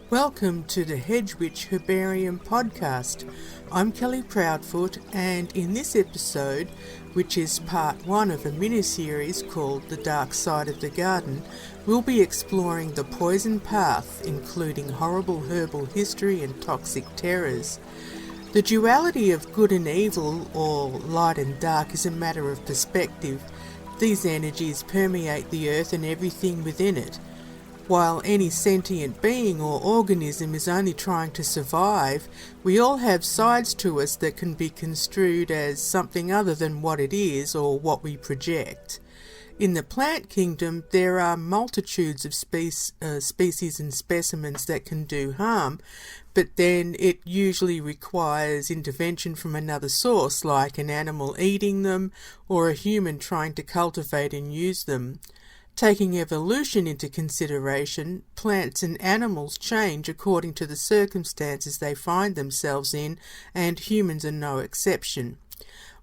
Welcome to the Hedge Witch Herbarium podcast. I'm Kelly Proudfoot, and in this episode, which is part 1 of a mini-series called The Dark Side of the Garden, we'll be exploring the poison path, including horrible herbal history and toxic terrors. The duality of good and evil, or light and dark, is a matter of perspective. These energies permeate the earth and everything within it. While any sentient being or organism is only trying to survive, we all have sides to us that can be construed as something other than what it is or what we project. In the plant kingdom, there are multitudes of species and specimens that can do harm, but then it usually requires intervention from another source, like an animal eating them or a human trying to cultivate and use them. Taking evolution into consideration, plants and animals change according to the circumstances they find themselves in, and humans are no exception.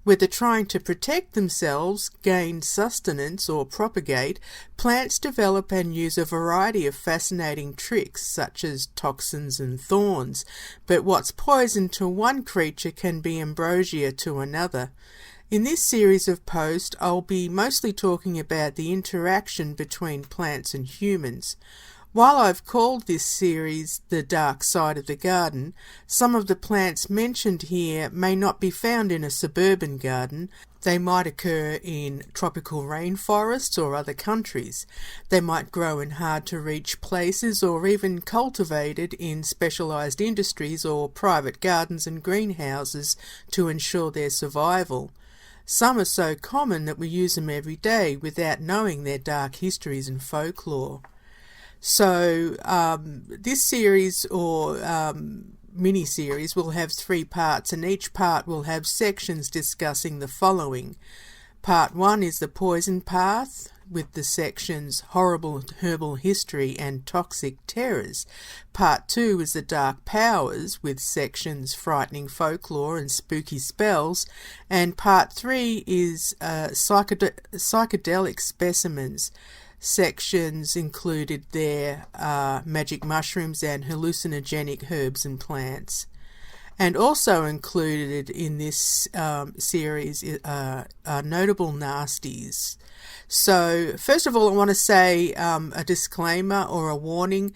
Whether trying to protect themselves, gain sustenance, or propagate, plants develop and use a variety of fascinating tricks, such as toxins and thorns, but what's poison to one creature can be ambrosia to another. In this series of posts, I'll be mostly talking about the interaction between plants and humans. While I've called this series The Dark Side of the Garden, some of the plants mentioned here may not be found in a suburban garden. They might occur in tropical rainforests or other countries. They might grow in hard-to-reach places or even cultivated in specialised industries or private gardens and greenhouses to ensure their survival. Some are so common that we use them every day without knowing their dark histories and folklore. So this series or mini-series will have 3 parts, and each part will have sections discussing the following. Part 1 is the poison path, with the sections horrible herbal history and toxic terrors. Part 2 is the dark powers, with sections frightening folklore and spooky spells. And Part 3 is psychedelic specimens. Sections included there are magic mushrooms and hallucinogenic herbs and plants. And also included in this series are notable nasties. So, first of all, I want to say a disclaimer or a warning.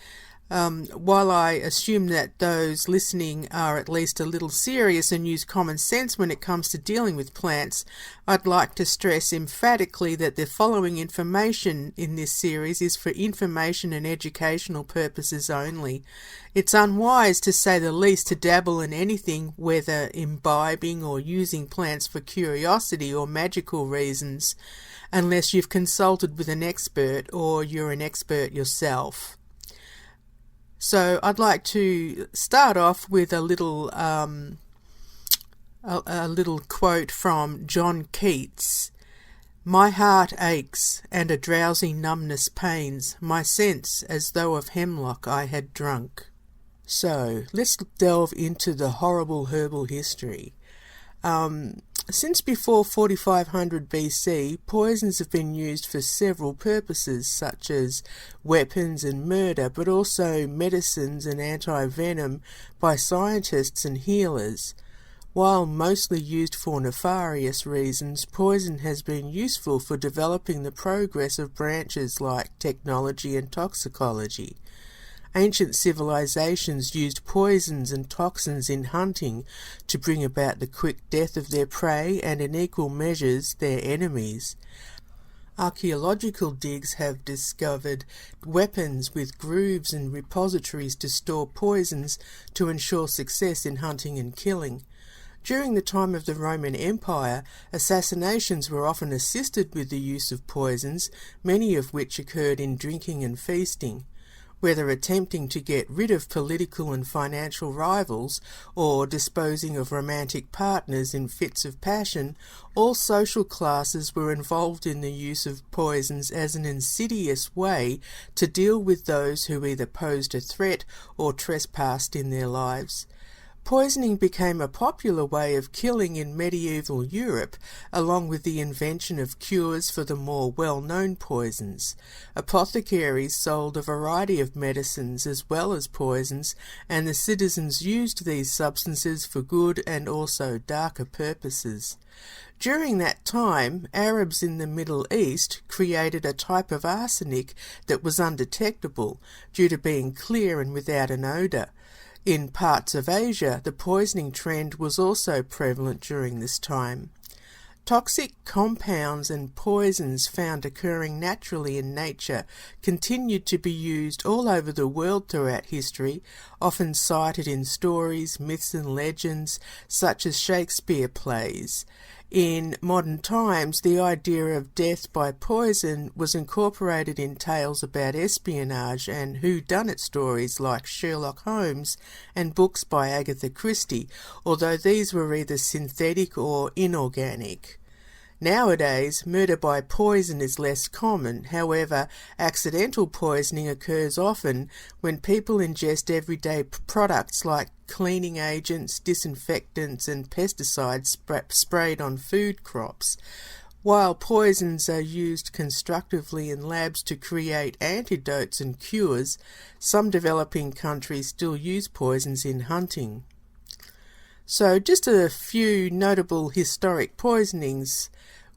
While I assume that those listening are at least a little serious and use common sense when it comes to dealing with plants, I'd like to stress emphatically that the following information in this series is for information and educational purposes only. It's unwise, to say the least, to dabble in anything, whether imbibing or using plants for curiosity or magical reasons, unless you've consulted with an expert or you're an expert yourself. So I'd like to start off with a little quote from John Keats. "My heart aches, and a drowsy numbness pains my sense, as though of hemlock I had drunk." So let's delve into the horrible herbal history. Since before 4500 BC, poisons have been used for several purposes, such as weapons and murder, but also medicines and anti-venom by scientists and healers. While mostly used for nefarious reasons, poison has been useful for developing the progress of branches like technology and toxicology. Ancient civilizations used poisons and toxins in hunting to bring about the quick death of their prey and, in equal measures, their enemies. Archaeological digs have discovered weapons with grooves and repositories to store poisons to ensure success in hunting and killing. During the time of the Roman Empire, assassinations were often assisted with the use of poisons, many of which occurred in drinking and feasting. Whether attempting to get rid of political and financial rivals or disposing of romantic partners in fits of passion, all social classes were involved in the use of poisons as an insidious way to deal with those who either posed a threat or trespassed in their lives. Poisoning became a popular way of killing in medieval Europe, along with the invention of cures for the more well-known poisons. Apothecaries sold a variety of medicines as well as poisons, and the citizens used these substances for good and also darker purposes. During that time, Arabs in the Middle East created a type of arsenic that was undetectable due to being clear and without an odour. In parts of Asia, the poisoning trend was also prevalent during this time. Toxic compounds and poisons found occurring naturally in nature continued to be used all over the world throughout history, often cited in stories, myths and legends, such as Shakespeare plays. In modern times, the idea of death by poison was incorporated in tales about espionage and whodunit stories like Sherlock Holmes and books by Agatha Christie, although these were either synthetic or inorganic. Nowadays, murder by poison is less common. However, accidental poisoning occurs often when people ingest everyday products like cleaning agents, disinfectants and pesticides sprayed on food crops. While poisons are used constructively in labs to create antidotes and cures, some developing countries still use poisons in hunting. So just a few notable historic poisonings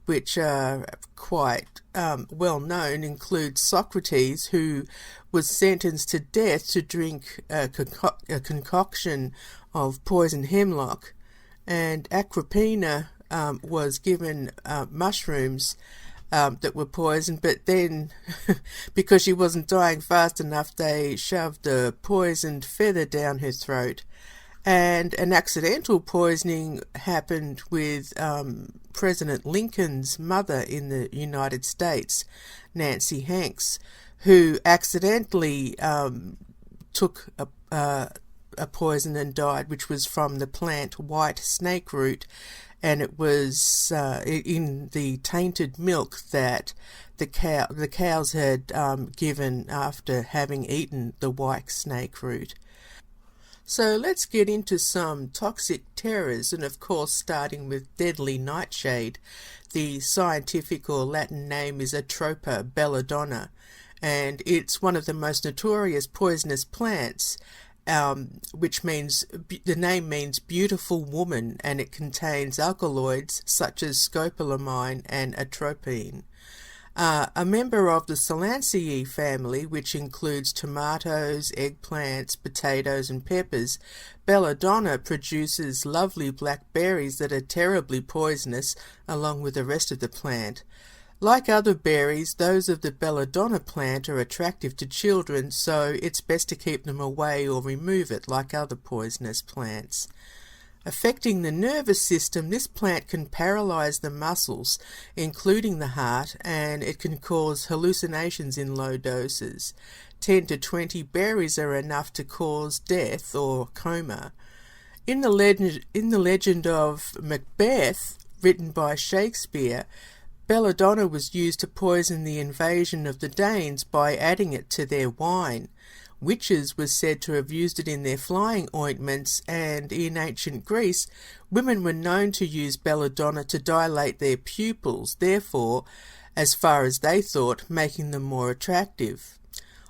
which are quite well known include Socrates, who was sentenced to death to drink a concoction of poison hemlock, and Agrippina was given mushrooms that were poisoned, but then because she wasn't dying fast enough, they shoved a poisoned feather down her throat. And an accidental poisoning happened with President Lincoln's mother in the United States, Nancy Hanks, who accidentally took a poison and died, which was from the plant white snake root, and it was in the tainted milk that the cows had given after having eaten the white snake root. So let's get into some toxic terrors, and of course starting with deadly nightshade. The scientific or Latin name is Atropa belladonna, and it's one of the most notorious poisonous plants, which means, the name means beautiful woman, and it contains alkaloids such as scopolamine and atropine. A member of the Solanaceae family, which includes tomatoes, eggplants, potatoes and peppers, belladonna produces lovely black berries that are terribly poisonous along with the rest of the plant. Like other berries, those of the belladonna plant are attractive to children, so it's best to keep them away or remove it like other poisonous plants. Affecting the nervous system, this plant can paralyze the muscles, including the heart, and it can cause hallucinations in low doses. 10 to 20 berries are enough to cause death or coma. In the legend of Macbeth, written by Shakespeare, belladonna was used to poison the invasion of the Danes by adding it to their wine. Witches were said to have used it in their flying ointments, and in ancient Greece, women were known to use belladonna to dilate their pupils, therefore, as far as they thought, making them more attractive.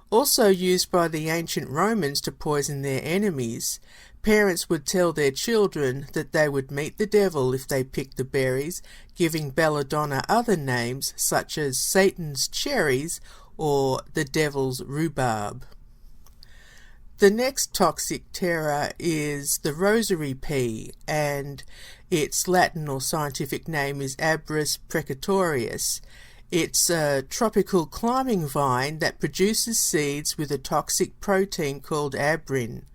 Also used by the ancient Romans to poison their enemies, parents would tell their children that they would meet the devil if they picked the berries, giving belladonna other names such as Satan's cherries or the devil's rhubarb. The next toxic terror is the rosary pea, and its Latin or scientific name is Abrus precatorius. It's a tropical climbing vine that produces seeds with a toxic protein called abrin.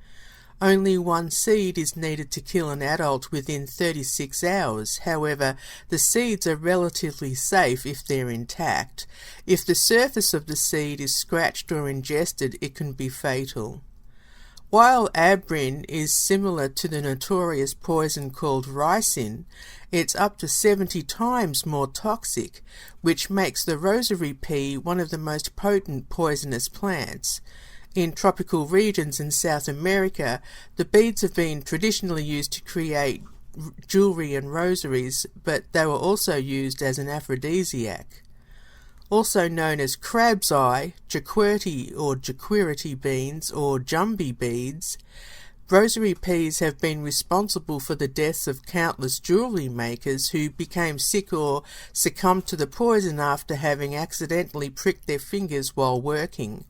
Only one seed is needed to kill an adult within 36 hours. However, the seeds are relatively safe if they're intact. If the surface of the seed is scratched or ingested, it can be fatal. While abrin is similar to the notorious poison called ricin, it's up to 70 times more toxic, which makes the rosary pea one of the most potent poisonous plants. In tropical regions in South America, the beads have been traditionally used to create jewellery and rosaries, but they were also used as an aphrodisiac. Also known as crab's eye, jaquirty or jaquirity beans, or jumby beads, rosary peas have been responsible for the deaths of countless jewellery makers who became sick or succumbed to the poison after having accidentally pricked their fingers while working.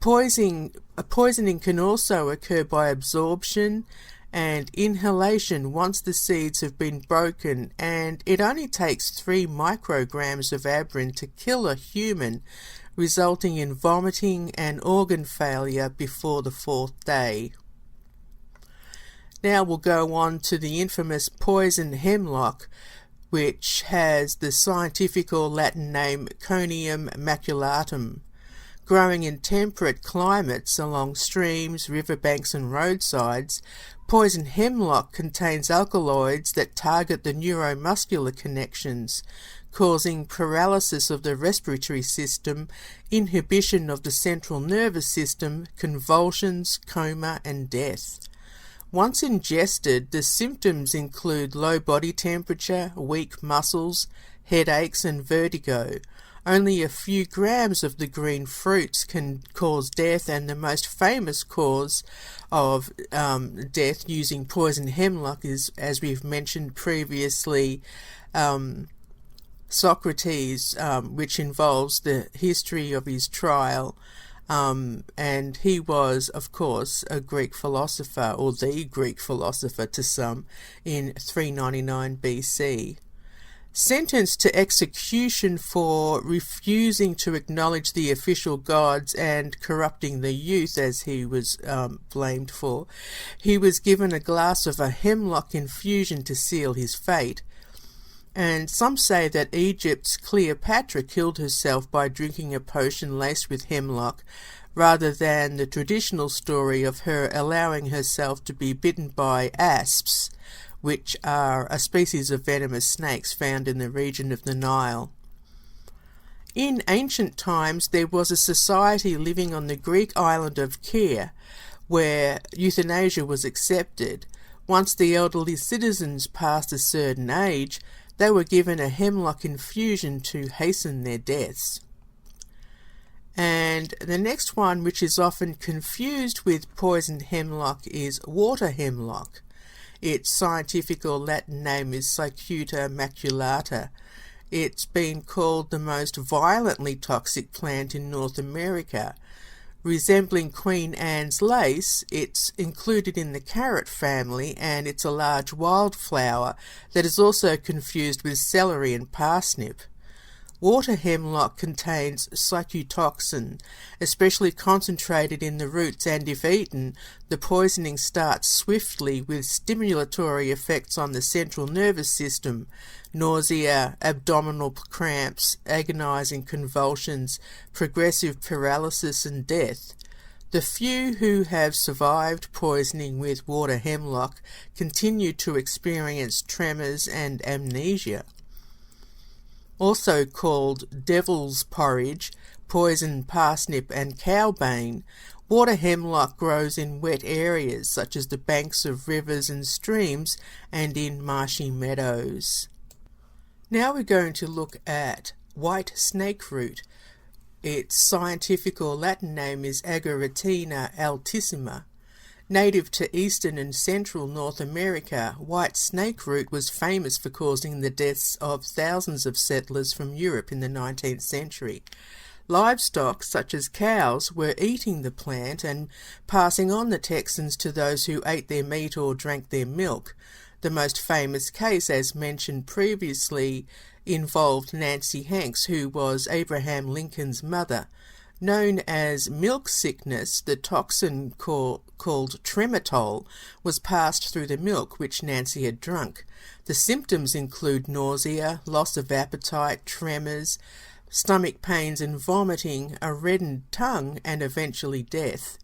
Poisoning can also occur by absorption and inhalation once the seeds have been broken, and it only takes 3 micrograms of abrin to kill a human, resulting in vomiting and organ failure before the 4th day. Now we'll go on to the infamous poison hemlock, which has the scientific or Latin name Conium maculatum. Growing in temperate climates along streams, riverbanks and roadsides, poison hemlock contains alkaloids that target the neuromuscular connections, causing paralysis of the respiratory system, inhibition of the central nervous system, convulsions, coma and death. Once ingested, the symptoms include low body temperature, weak muscles, headaches and vertigo. Only a few grams of the green fruits can cause death, and the most famous cause of death using poison hemlock is, as we've mentioned previously, Socrates, which involves the history of his trial. And he was, of course, a Greek philosopher, or the Greek philosopher to some, in 399 BC. Sentenced to execution for refusing to acknowledge the official gods and corrupting the youth, as he was blamed for, he was given a glass of a hemlock infusion to seal his fate. And some say that Egypt's Cleopatra killed herself by drinking a potion laced with hemlock, rather than the traditional story of her allowing herself to be bitten by asps, which are a species of venomous snakes found in the region of the Nile. In ancient times, there was a society living on the Greek island of Kir, where euthanasia was accepted. Once the elderly citizens passed a certain age, they were given a hemlock infusion to hasten their deaths. And the next one, which is often confused with poison hemlock, is water hemlock. Its scientific or Latin name is Cicuta maculata. It's been called the most violently toxic plant in North America. Resembling Queen Anne's lace, it's included in the carrot family, and it's a large wildflower that is also confused with celery and parsnip. Water hemlock contains cycutoxin, especially concentrated in the roots, and if eaten, the poisoning starts swiftly with stimulatory effects on the central nervous system, nausea, abdominal cramps, agonizing convulsions, progressive paralysis and death. The few who have survived poisoning with water hemlock continue to experience tremors and amnesia. Also called devil's porridge, poison parsnip and cowbane, water hemlock grows in wet areas such as the banks of rivers and streams and in marshy meadows. Now we're going to look at white snake root. Its scientific or Latin name is Agaritina altissima. Native to eastern and central North America, white snake root was famous for causing the deaths of thousands of settlers from Europe in the 19th century. Livestock, such as cows, were eating the plant and passing on the toxins to those who ate their meat or drank their milk. The most famous case, as mentioned previously, involved Nancy Hanks, who was Abraham Lincoln's mother. Known as milk sickness, the toxin called trematol was passed through the milk which Nancy had drunk. The symptoms include nausea, loss of appetite, tremors, stomach pains and vomiting, a reddened tongue, and eventually death.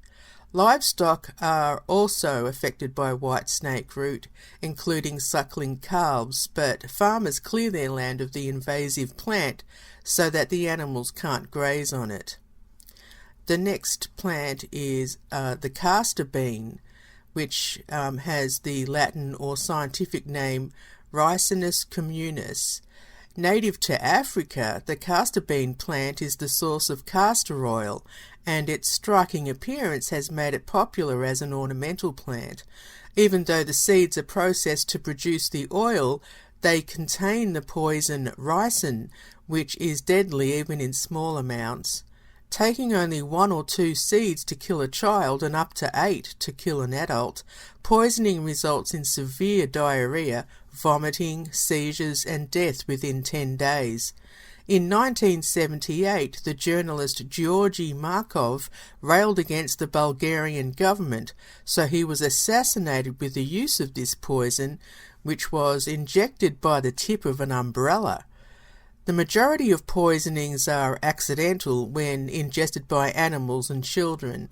Livestock are also affected by white snake root, including suckling calves, but farmers clear their land of the invasive plant so that the animals can't graze on it. The next plant is the castor bean, which has the Latin or scientific name Ricinus communis. Native to Africa, the castor bean plant is the source of castor oil, and its striking appearance has made it popular as an ornamental plant. Even though the seeds are processed to produce the oil, they contain the poison ricin, which is deadly even in small amounts. Taking only 1 or 2 seeds to kill a child and up to 8 to kill an adult, poisoning results in severe diarrhea, vomiting, seizures and death within 10 days. In 1978, the journalist Georgy Markov railed against the Bulgarian government, so he was assassinated with the use of this poison, which was injected by the tip of an umbrella. The majority of poisonings are accidental when ingested by animals and children.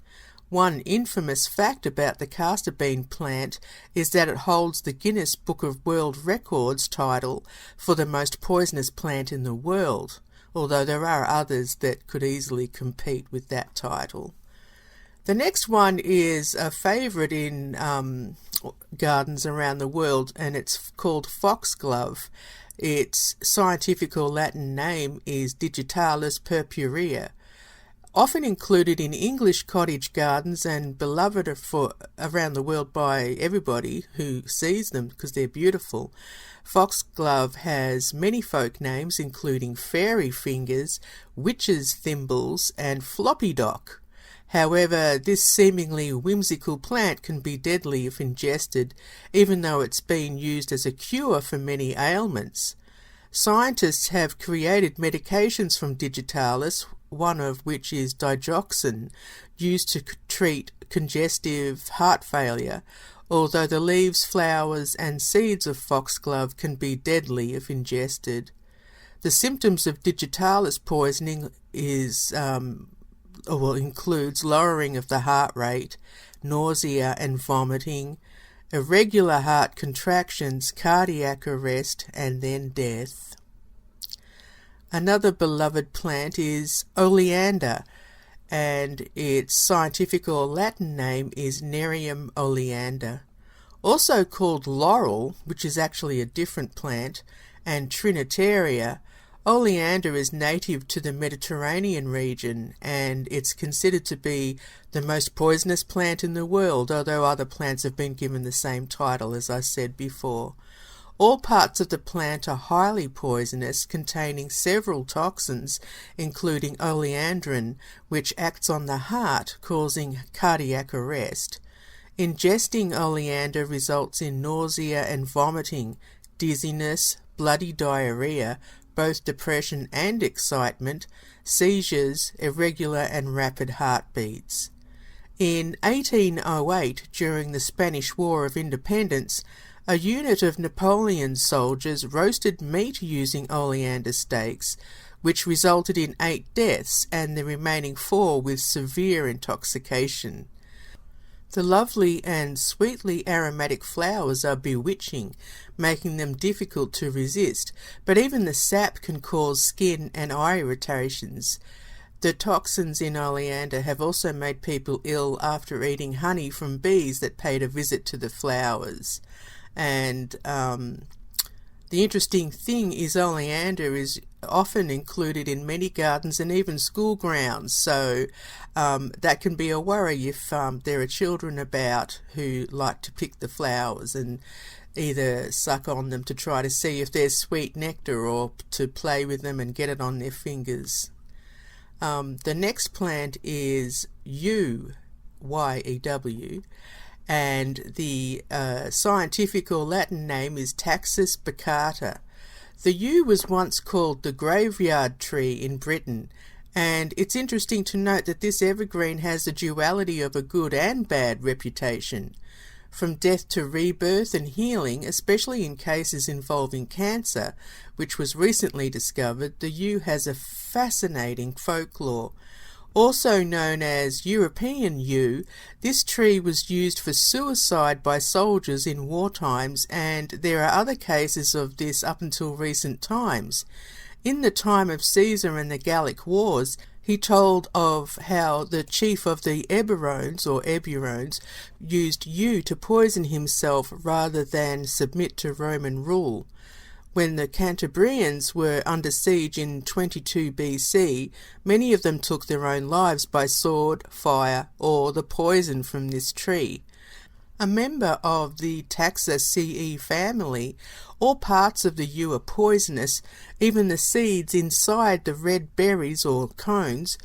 One infamous fact about the castor bean plant is that it holds the Guinness Book of World Records title for the most poisonous plant in the world, although there are others that could easily compete with that title. The next one is a favourite in gardens around the world, and it's called foxglove. Its scientific or Latin name is Digitalis purpurea. Often included in English cottage gardens and beloved for around the world by everybody who sees them because they're beautiful, foxglove has many folk names including fairy fingers, witch's thimbles and floppy dock. However, this seemingly whimsical plant can be deadly if ingested, even though it's been used as a cure for many ailments. Scientists have created medications from Digitalis, one of which is digoxin, used to treat congestive heart failure, although the leaves, flowers and seeds of foxglove can be deadly if ingested. The symptoms of Digitalis poisoning includes lowering of the heart rate, nausea and vomiting, irregular heart contractions, cardiac arrest, and then death. Another beloved plant is oleander, and its scientific or Latin name is Nerium oleander. Also called laurel, which is actually a different plant, and trinitaria, oleander is native to the Mediterranean region, and it's considered to be the most poisonous plant in the world, although other plants have been given the same title, as I said before. All parts of the plant are highly poisonous, containing several toxins, including oleandrin, which acts on the heart, causing cardiac arrest. Ingesting oleander results in nausea and vomiting, dizziness, bloody diarrhea, both depression and excitement, seizures, irregular and rapid heartbeats. In 1808, during the Spanish War of Independence, a unit of Napoleon's soldiers roasted meat using oleander steaks, which resulted in 8 deaths and the remaining 4 with severe intoxication. The lovely and sweetly aromatic flowers are bewitching, making them difficult to resist, but even the sap can cause skin and eye irritations. The toxins in oleander have also made people ill after eating honey from bees that paid a visit to the flowers. And the interesting thing is oleander is often included in many gardens and even school grounds, so that can be a worry if there are children about who like to pick the flowers and either suck on them to try to see if there's sweet nectar or to play with them and get it on their fingers. The next plant is yew, Y-E-W, and the scientific or Latin name is Taxus baccata. The yew was once called the graveyard tree in Britain, and it's interesting to note that this evergreen has the duality of a good and bad reputation. From death to rebirth and healing, especially in cases involving cancer, which was recently discovered, the yew has a fascinating folklore. Also known as European yew, this tree was used for suicide by soldiers in war times, and there are other cases of this up until recent times. In the time of Caesar and the Gallic Wars, He told of how the chief of the Eburones used yew to poison himself rather than submit to Roman rule. When the Cantabrians were under siege in 22 BC, many of them took their own lives by sword, fire, or the poison from this tree. A member of the Taxaceae family, all parts of the yew are poisonous. Even the seeds inside the red berries or cones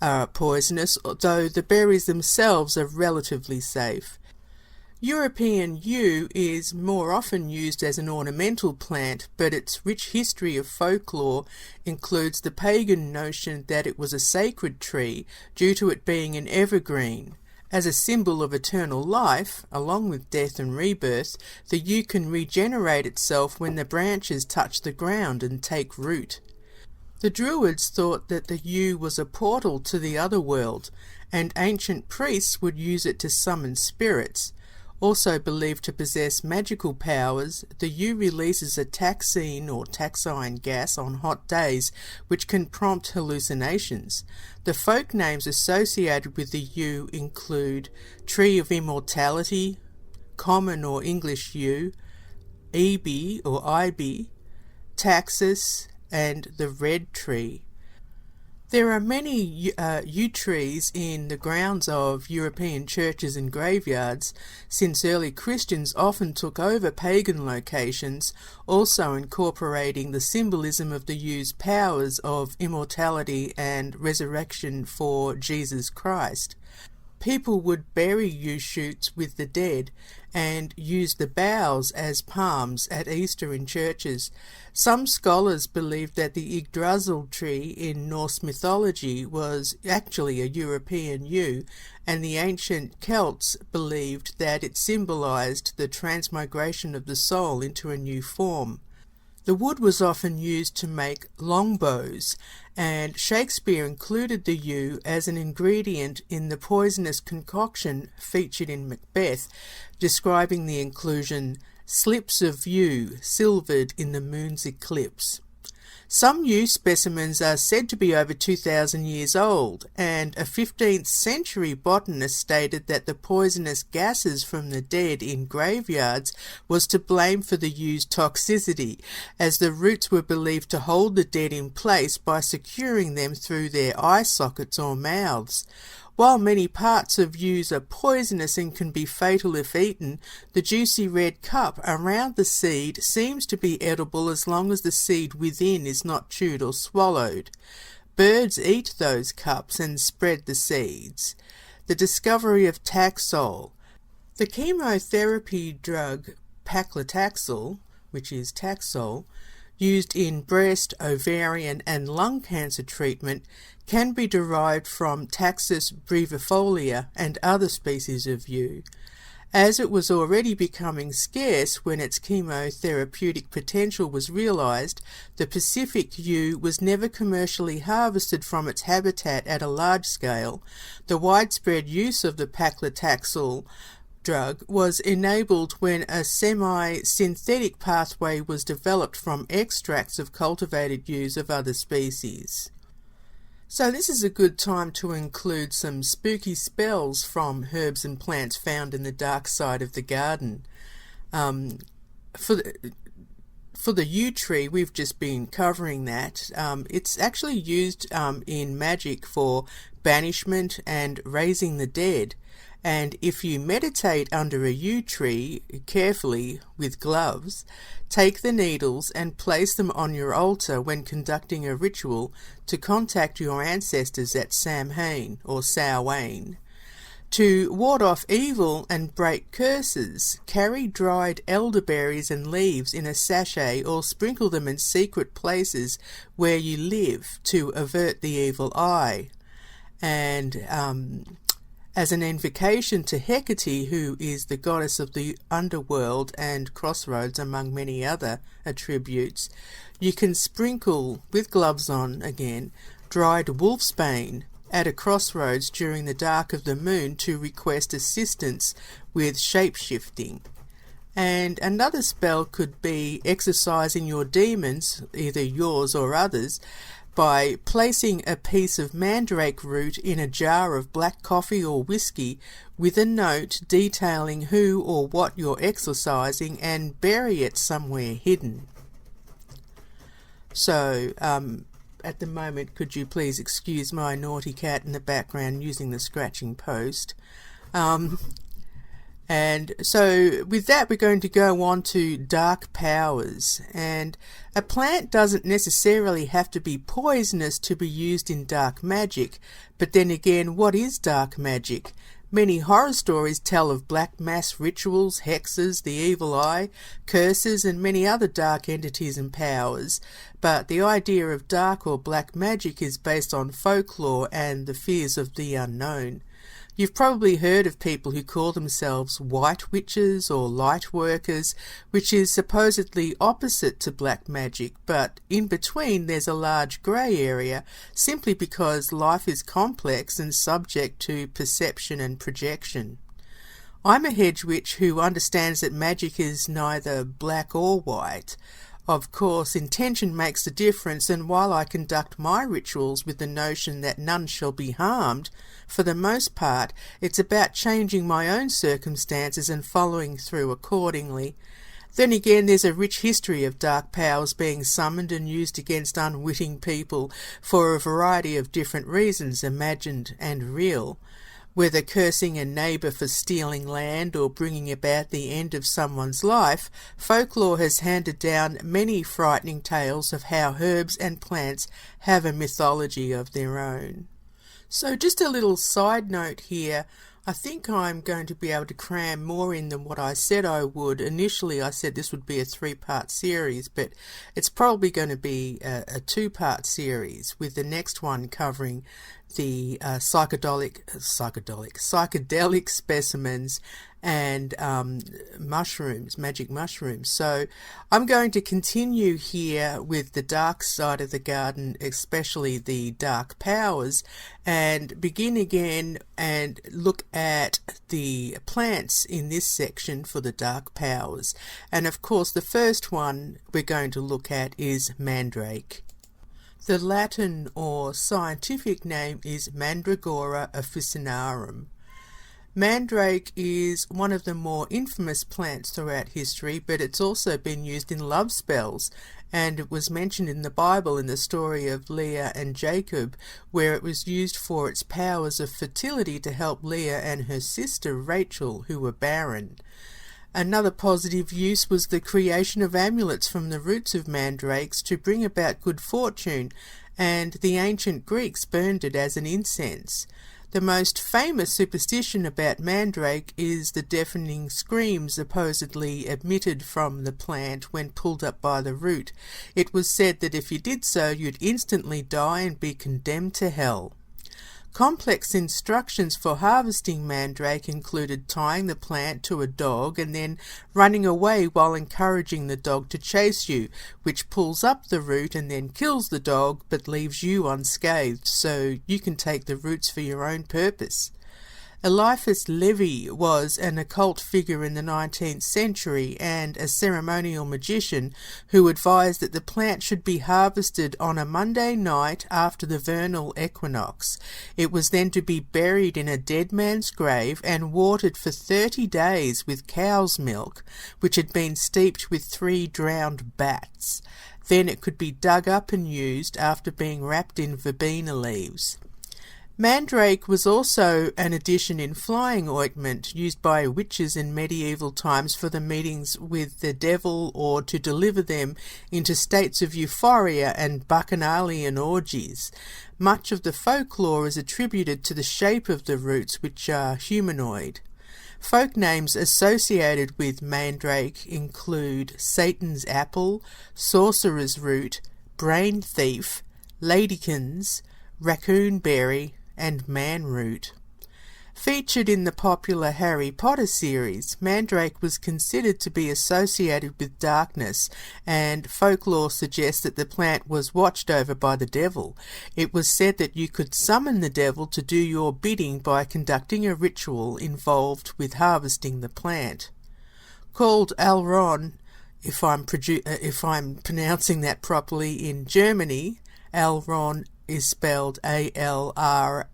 are poisonous, though the berries themselves are relatively safe. European yew is more often used as an ornamental plant, but its rich history of folklore includes the pagan notion that it was a sacred tree due to it being an evergreen. As a symbol of eternal life, along with death and rebirth, the yew can regenerate itself when the branches touch the ground and take root. The Druids thought that the yew was a portal to the other world, and ancient priests would use it to summon spirits. Also believed to possess magical powers, the yew releases a taxine gas on hot days, which can prompt hallucinations. The folk names associated with the yew include Tree of Immortality, Common or English Yew, Ebe or Ibe, Taxus, and the Red Tree. There are many yew trees in the grounds of European churches and graveyards, since early Christians often took over pagan locations, also incorporating the symbolism of the yew's powers of immortality and resurrection for Jesus Christ. People would bury yew shoots with the dead and use the boughs as palms at Easter in churches. Some scholars believe that the Yggdrasil tree in Norse mythology was actually a European yew, and the ancient Celts believed that it symbolized the transmigration of the soul into a new form. The wood was often used to make longbows, and Shakespeare included the yew as an ingredient in the poisonous concoction featured in Macbeth, describing the inclusion, "slips of yew silvered in the moon's eclipse." Some yew specimens are said to be over 2,000 years old, and a 15th century botanist stated that the poisonous gases from the dead in graveyards was to blame for the yew's toxicity, as the roots were believed to hold the dead in place by securing them through their eye sockets or mouths. While many parts of yews are poisonous and can be fatal if eaten, the juicy red cup around the seed seems to be edible as long as the seed within is not chewed or swallowed. Birds eat those cups and spread the seeds. The discovery of Taxol. The chemotherapy drug paclitaxel, which is Taxol, used in breast, ovarian and lung cancer treatment, can be derived from Taxus brevifolia and other species of yew. As it was already becoming scarce when its chemotherapeutic potential was realized, the Pacific yew was never commercially harvested from its habitat at a large scale. The widespread use of the paclitaxel drug was enabled when a semi-synthetic pathway was developed from extracts of cultivated yews of other species. So this is a good time to include some spooky spells from herbs and plants found in the dark side of the garden. For the yew tree, we've just been covering that. It's actually used in magic for banishment and raising the dead. And if you meditate under a yew tree carefully with gloves, take the needles and place them on your altar when conducting a ritual to contact your ancestors at Samhain or Samhain. To ward off evil and break curses, carry dried elderberries and leaves in a sachet or sprinkle them in secret places where you live to avert the evil eye. And as an invocation to Hecate, who is the goddess of the underworld and crossroads, among many other attributes, you can sprinkle, with gloves on again, dried wolfsbane at a crossroads during the dark of the moon to request assistance with shape-shifting. And another spell could be exorcising your demons, either yours or others, by placing a piece of mandrake root in a jar of black coffee or whiskey with a note detailing who or what you're exorcising and bury it somewhere hidden. So, at the moment, could you please excuse my naughty cat in the background using the scratching post? And so with that, we're going to go on to dark powers. And a plant doesn't necessarily have to be poisonous to be used in dark magic. But then again, what is dark magic? Many horror stories tell of black mass rituals, hexes, the evil eye, curses, and many other dark entities and powers. But the idea of dark or black magic is based on folklore and the fears of the unknown. You've probably heard of people who call themselves white witches or light workers, which is supposedly opposite to black magic, but in between there's a large grey area, simply because life is complex and subject to perception and projection. I'm a hedge witch who understands that magic is neither black or white. Of course, intention makes a difference, and while I conduct my rituals with the notion that none shall be harmed, for the most part, it's about changing my own circumstances and following through accordingly. Then again, there's a rich history of dark powers being summoned and used against unwitting people for a variety of different reasons, imagined and real. Whether cursing a neighbour for stealing land or bringing about the end of someone's life, folklore has handed down many frightening tales of how herbs and plants have a mythology of their own. So just a little side note here. I think I'm going to be able to cram more in than what I said I would. Initially I said this would be a 3-part series, but it's probably going to be a 2-part series, with the next one covering the psychedelic specimens and mushrooms, magic mushrooms. So I'm going to continue here with the dark side of the garden, especially the dark powers, and begin again and look at the plants in this section for the dark powers. And of course the first one we're going to look at is mandrake. The Latin or scientific name is Mandragora officinarum. Mandrake is one of the more infamous plants throughout history, but it's also been used in love spells, and it was mentioned in the Bible in the story of Leah and Jacob, where it was used for its powers of fertility to help Leah and her sister Rachel, who were barren. Another positive use was the creation of amulets from the roots of mandrakes to bring about good fortune, and the ancient Greeks burned it as an incense. The most famous superstition about mandrake is the deafening scream supposedly emitted from the plant when pulled up by the root. It was said that if you did so, you'd instantly die and be condemned to hell. Complex instructions for harvesting mandrake included tying the plant to a dog and then running away while encouraging the dog to chase you, which pulls up the root and then kills the dog but leaves you unscathed, so you can take the roots for your own purpose. Eliphas Levi was an occult figure in the 19th century and a ceremonial magician who advised that the plant should be harvested on a Monday night after the vernal equinox. It was then to be buried in a dead man's grave and watered for 30 days with cow's milk, which had been steeped with 3 drowned bats. Then it could be dug up and used after being wrapped in verbena leaves. Mandrake was also an addition in flying ointment used by witches in medieval times for the meetings with the devil or to deliver them into states of euphoria and bacchanalian orgies. Much of the folklore is attributed to the shape of the roots, which are humanoid. Folk names associated with mandrake include Satan's apple, sorcerer's root, brain thief, ladykins, raccoonberry, and manroot. Featured in the popular Harry Potter series, mandrake was considered to be associated with darkness, and folklore suggests that the plant was watched over by the devil. It was said that you could summon the devil to do your bidding by conducting a ritual involved with harvesting the plant. Called Alron, if I'm pronouncing that properly, in Germany, Alraun is spelled Alraun,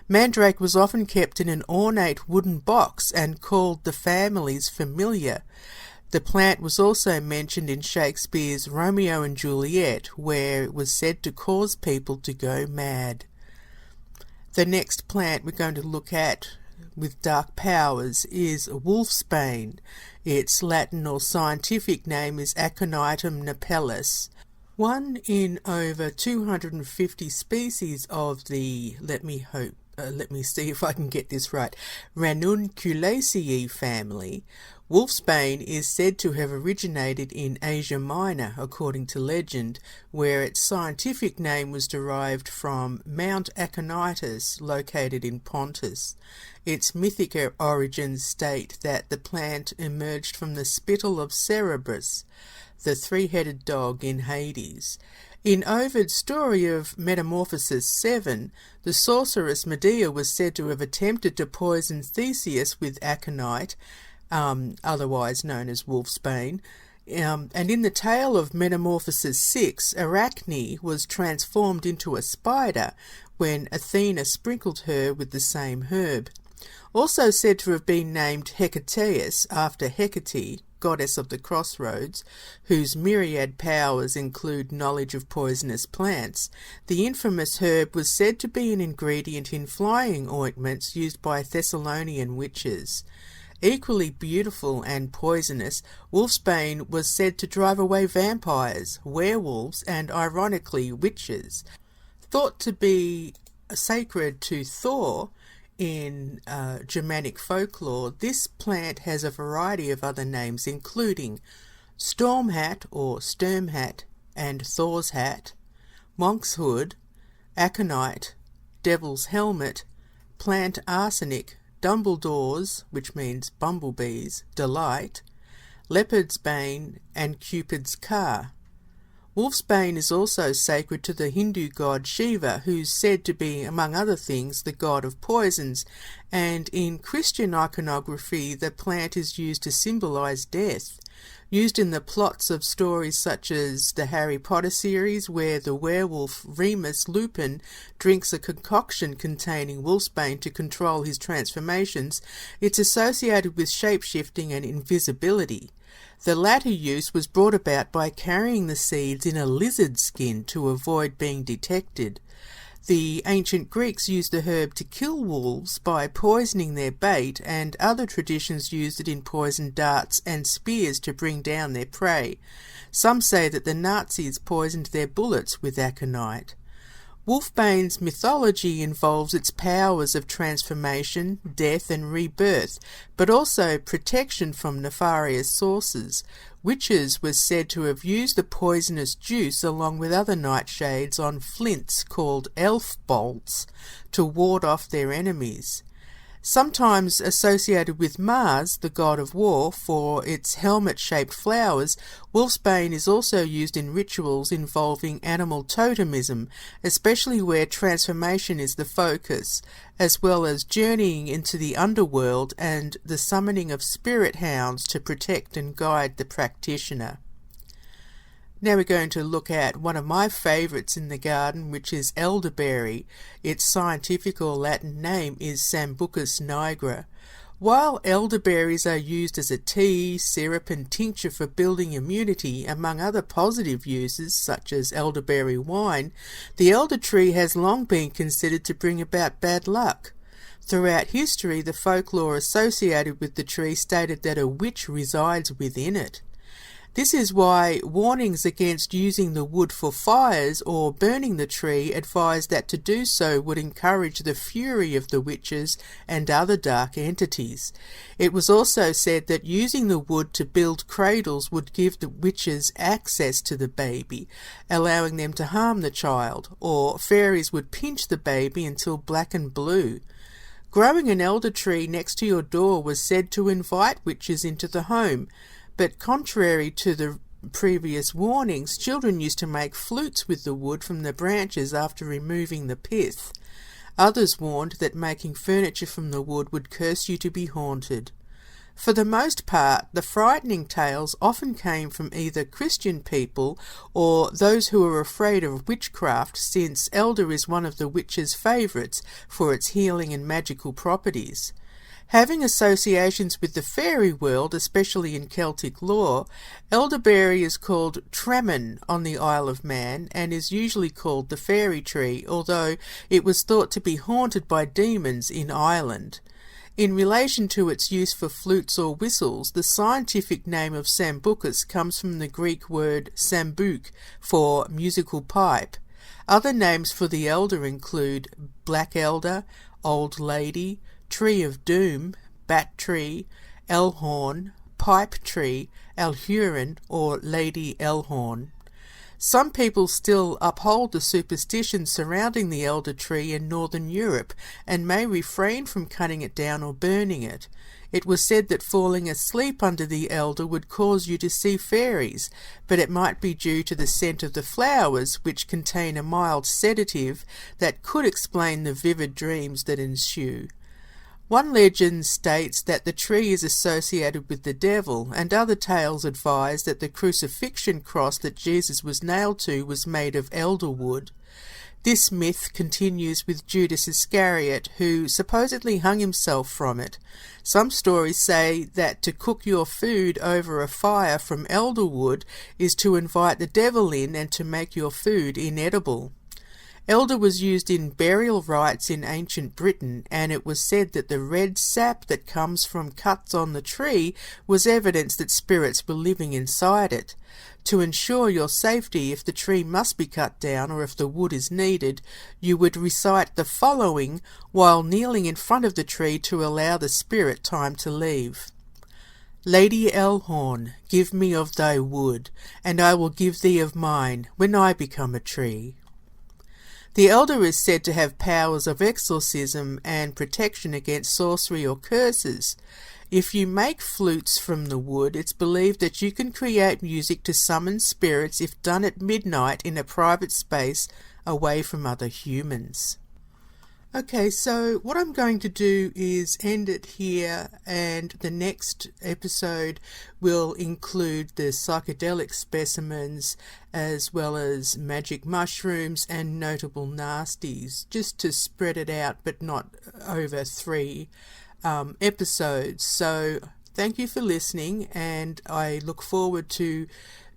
mandrake was often kept in an ornate wooden box and called the family's familiar. The plant was also mentioned in Shakespeare's Romeo and Juliet, where it was said to cause people to go mad. The next plant we're going to look at with dark powers is wolfsbane. Its Latin or scientific name is Aconitum napellus. One in over 250 species of the, let me see if I can get this right, Ranunculaceae family. Wolfsbane is said to have originated in Asia Minor, according to legend, where its scientific name was derived from Mount Aconitus, located in Pontus. Its mythic origins state that the plant emerged from the spittle of Cerberus, the three-headed dog in Hades. In Ovid's story of Metamorphosis 7, the sorceress Medea was said to have attempted to poison Theseus with aconite, otherwise known as wolfsbane, and in the tale of Metamorphosis 6, Arachne was transformed into a spider when Athena sprinkled her with the same herb. Also said to have been named Hecateus after Hecate, goddess of the crossroads, whose myriad powers include knowledge of poisonous plants. The infamous herb was said to be an ingredient in flying ointments used by Thessalonian witches. Equally beautiful and poisonous, wolfsbane was said to drive away vampires, werewolves, and ironically witches. Thought to be sacred to Thor in Germanic folklore, this plant has a variety of other names, including stormhat or sturmhat and Thor's hat, monk's hood, aconite, devil's helmet, plant arsenic, Dumbledore's, which means bumblebees, delight, leopard's bane, and Cupid's car. Wolfsbane is also sacred to the Hindu god Shiva, who's said to be, among other things, the god of poisons, and in Christian iconography the plant is used to symbolize death. Used in the plots of stories such as the Harry Potter series, where the werewolf Remus Lupin drinks a concoction containing wolfsbane to control his transformations, it's associated with shape-shifting and invisibility. The latter use was brought about by carrying the seeds in a lizard skin to avoid being detected. The ancient Greeks used the herb to kill wolves by poisoning their bait, and other traditions used it in poisoned darts and spears to bring down their prey. Some say that the Nazis poisoned their bullets with aconite. Wolfbane's mythology involves its powers of transformation, death and rebirth, but also protection from nefarious sources. Witches were said to have used the poisonous juice along with other nightshades on flints called elf bolts to ward off their enemies. Sometimes associated with Mars, the god of war, for its helmet-shaped flowers, wolfsbane is also used in rituals involving animal totemism, especially where transformation is the focus, as well as journeying into the underworld and the summoning of spirit hounds to protect and guide the practitioner. Now we're going to look at one of my favourites in the garden, which is elderberry. Its scientific or Latin name is Sambucus nigra. While elderberries are used as a tea, syrup and tincture for building immunity, among other positive uses such as elderberry wine, the elder tree has long been considered to bring about bad luck. Throughout history, the folklore associated with the tree stated that a witch resides within it. This is why warnings against using the wood for fires or burning the tree advise that to do so would encourage the fury of the witches and other dark entities. It was also said that using the wood to build cradles would give the witches access to the baby, allowing them to harm the child, or fairies would pinch the baby until black and blue. Growing an elder tree next to your door was said to invite witches into the home, but contrary to the previous warnings, children used to make flutes with the wood from the branches after removing the pith. Others warned that making furniture from the wood would curse you to be haunted. For the most part, the frightening tales often came from either Christian people or those who were afraid of witchcraft, since elder is one of the witch's favourites for its healing and magical properties. Having associations with the fairy world, especially in Celtic lore, elderberry is called tremen on the Isle of Man and is usually called the fairy tree, although it was thought to be haunted by demons in Ireland. In relation to its use for flutes or whistles, the scientific name of sambucus comes from the Greek word sambouk for musical pipe. Other names for the elder include black elder, old lady, tree of doom, bat tree, elhorn, pipe tree, elhurin, or lady elhorn. Some people still uphold the superstition surrounding the elder tree in northern Europe and may refrain from cutting it down or burning it. It was said that falling asleep under the elder would cause you to see fairies, but it might be due to the scent of the flowers, which contain a mild sedative that could explain the vivid dreams that ensue. One legend states that the tree is associated with the devil, and other tales advise that the crucifixion cross that Jesus was nailed to was made of elder wood. This myth continues with Judas Iscariot, who supposedly hung himself from it. Some stories say that to cook your food over a fire from elder wood is to invite the devil in and to make your food inedible. Elder was used in burial rites in ancient Britain, and it was said that the red sap that comes from cuts on the tree was evidence that spirits were living inside it. To ensure your safety, if the tree must be cut down or if the wood is needed, you would recite the following while kneeling in front of the tree to allow the spirit time to leave. Lady Elhorn, give me of thy wood, and I will give thee of mine when I become a tree. The elder is said to have powers of exorcism and protection against sorcery or curses. If you make flutes from the wood, it's believed that you can create music to summon spirits if done at midnight in a private space away from other humans. Okay, so what I'm going to do is end it here, and the next episode will include the psychedelic specimens as well as magic mushrooms and notable nasties, just to spread it out but not over 3 episodes. So thank you for listening, and I look forward to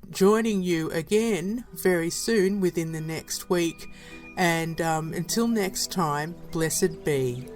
joining you again very soon within the next week. And until next time, blessed be.